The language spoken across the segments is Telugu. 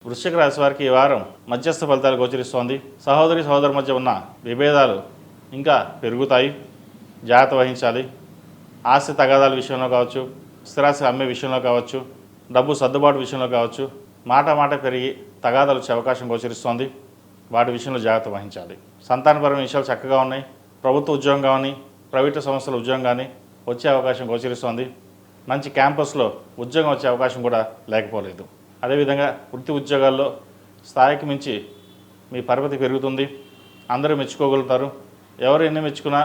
వృశ్చిక రాశి వారికి ఈ వారం మధ్యస్థ ఫలితాలు గోచరిస్తోంది. సహోదరి సహోదరు మధ్య ఉన్న విభేదాలు ఇంకా పెరుగుతాయి, జాగ్రత్త వహించాలి. ఆస్తి తగాదాల విషయంలో కావచ్చు, స్థిరాస్తి అమ్మే విషయంలో కావచ్చు, డబ్బు సర్దుబాటు విషయంలో కావచ్చు, మాట పెరిగి తగాదాలు వచ్చే అవకాశం గోచరిస్తోంది. వాటి విషయంలో జాగ్రత్త వహించాలి. సంతానపరమైన విషయాలు చక్కగా ఉన్నాయి. ప్రభుత్వ ఉద్యోగం కానీ, ప్రైవేటు సంస్థల ఉద్యోగం కానీ వచ్చే అవకాశం గోచరిస్తోంది. మంచి క్యాంపస్లో ఉద్యోగం వచ్చే అవకాశం కూడా లేకపోలేదు. అదేవిధంగా వృత్తి ఉద్యోగాల్లో స్థాయికి మించి మీ పరపతి పెరుగుతుంది. అందరూ మెచ్చుకోగలుగుతారు. ఎవరు ఎన్ని మెచ్చుకున్నా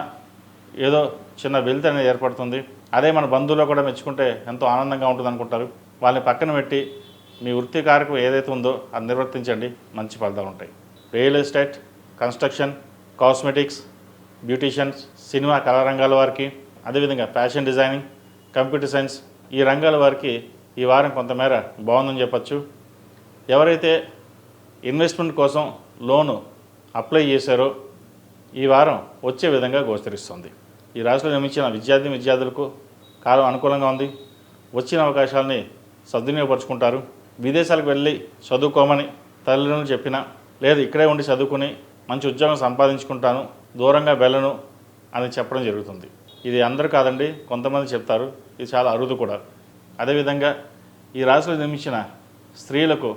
ఏదో చిన్న వెలితి అనేది ఏర్పడుతుంది. అదే మన బంధువుల్లో కూడా మెచ్చుకుంటే ఎంతో ఆనందంగా ఉంటుంది అనుకుంటారు. వాళ్ళని పక్కన పెట్టి మీ వృత్తి కార్యక్రమం ఏదైతే ఉందో అది నిర్వర్తించండి, మంచి ఫలితాలు ఉంటాయి. Real estate, construction, cosmetics, beauticians, cinema కళా రంగాల వారికి, అదేవిధంగా ఫ్యాషన్ డిజైనింగ్, కంప్యూటర్ సైన్స్ ఈ రంగాల వారికి ఈ వారం కొంతమేర బాగుందని చెప్పచ్చు. ఎవరైతే ఇన్వెస్ట్మెంట్ కోసం లోను అప్లై చేశారో ఈ వారం వచ్చే విధంగా గోచరిస్తుంది. ఈ రాశిలో జన్మించిన విద్యార్థులకు కాలం అనుకూలంగా ఉంది. వచ్చిన అవకాశాలని సద్వినియోగపరుచుకుంటారు. విదేశాలకు వెళ్ళి చదువుకోమని తల్లిదండ్రులు చెప్పినా, లేదు ఇక్కడే ఉండి చదువుకుని మంచి ఉద్యోగం సంపాదించుకుంటాను, దూరంగా వెళ్ళను అని చెప్పడం జరుగుతుంది. ఇది అందరూ కాదండి, కొంతమంది చెప్తారు. ఇది చాలా అరుదు కూడా. అదేవిధంగా ఈ రాశిలో జన్మించిన స్త్రీలకు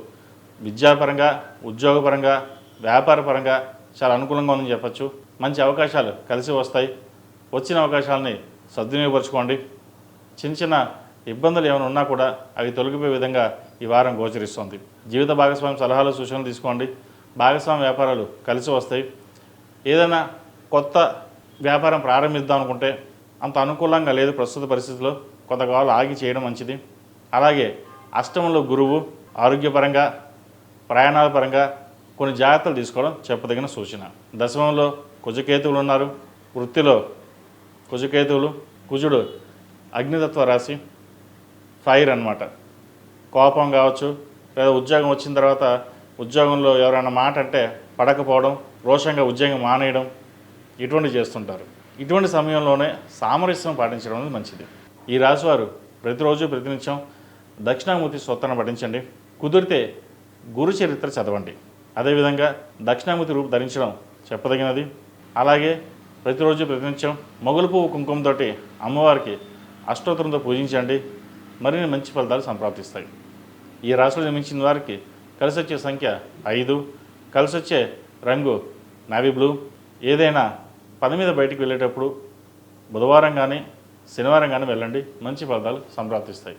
విద్యాపరంగా, ఉద్యోగపరంగా, వ్యాపారపరంగా చాలా అనుకూలంగా ఉందని చెప్పచ్చు. మంచి అవకాశాలు కలిసి వస్తాయి. వచ్చిన అవకాశాలని సద్వినియోగపరచుకోండి. చిన్న ఇబ్బందులు ఏమైనా ఉన్నా కూడా అవి తొలగిపోయే విధంగా ఈ వారం గోచరిస్తుంది. జీవిత భాగస్వామి సలహాలు, సూచనలు తీసుకోండి. భాగస్వామి వ్యాపారాలు కలిసి వస్తాయి. ఏదైనా కొత్త వ్యాపారం ప్రారంభిద్దాం అనుకుంటే అంత అనుకూలంగా లేదు ప్రస్తుత పరిస్థితుల్లో, కొంతకాలం ఆగి చేయడం మంచిది. అలాగే అష్టమంలో గురువు, ఆరోగ్యపరంగా, ప్రయాణాల పరంగా కొన్ని జాగ్రత్తలు తీసుకోవడం చెప్పదగిన సూచన. దశమంలో కుజకేతువులు ఉన్నారు. వృత్తిలో కుజకేతువులు, కుజుడు అగ్నితత్వ రాశి, ఫైర్ అన్నమాట. కోపం కావచ్చు, లేదా ఉద్యోగం వచ్చిన తర్వాత ఉద్యోగంలో ఎవరైనా మాట అంటే పడకపోవడం, రోషంగా ఉద్యోగం మానేయడం ఇటువంటి చేస్తుంటారు. ఇటువంటి సమయంలోనే సామరస్యం పాటించడం అనేది మంచిది. ఈ రాశివారు ప్రతిరోజు ప్రతినిత్యం దక్షిణామూర్తి స్తోత్రాన్ని పఠించండి. కుదిరితే గురు చరిత్ర చదవండి. అదేవిధంగా దక్షిణామూర్తి రూపు ధరించడం చెప్పదగినది. అలాగే ప్రతిరోజు ప్రతినిత్యం మొగలు పువ్వు కుంకుమతోటి అమ్మవారికి అష్టోత్తరంతో పూజించండి. మరిన్ని మంచి ఫలితాలు సంప్రాప్తిస్తాయి. ఈ రాశిలో జన్మించిన వారికి కలిసి వచ్చే సంఖ్య 5, కలిసి వచ్చే రంగు నావీ బ్లూ. ఏదైనా పని మీద బయటికి వెళ్ళేటప్పుడు బుధవారం కానీ శనివారం కానీ వెళ్ళండి, మంచి ఫలితాలు సంప్రాప్తిస్తాయి.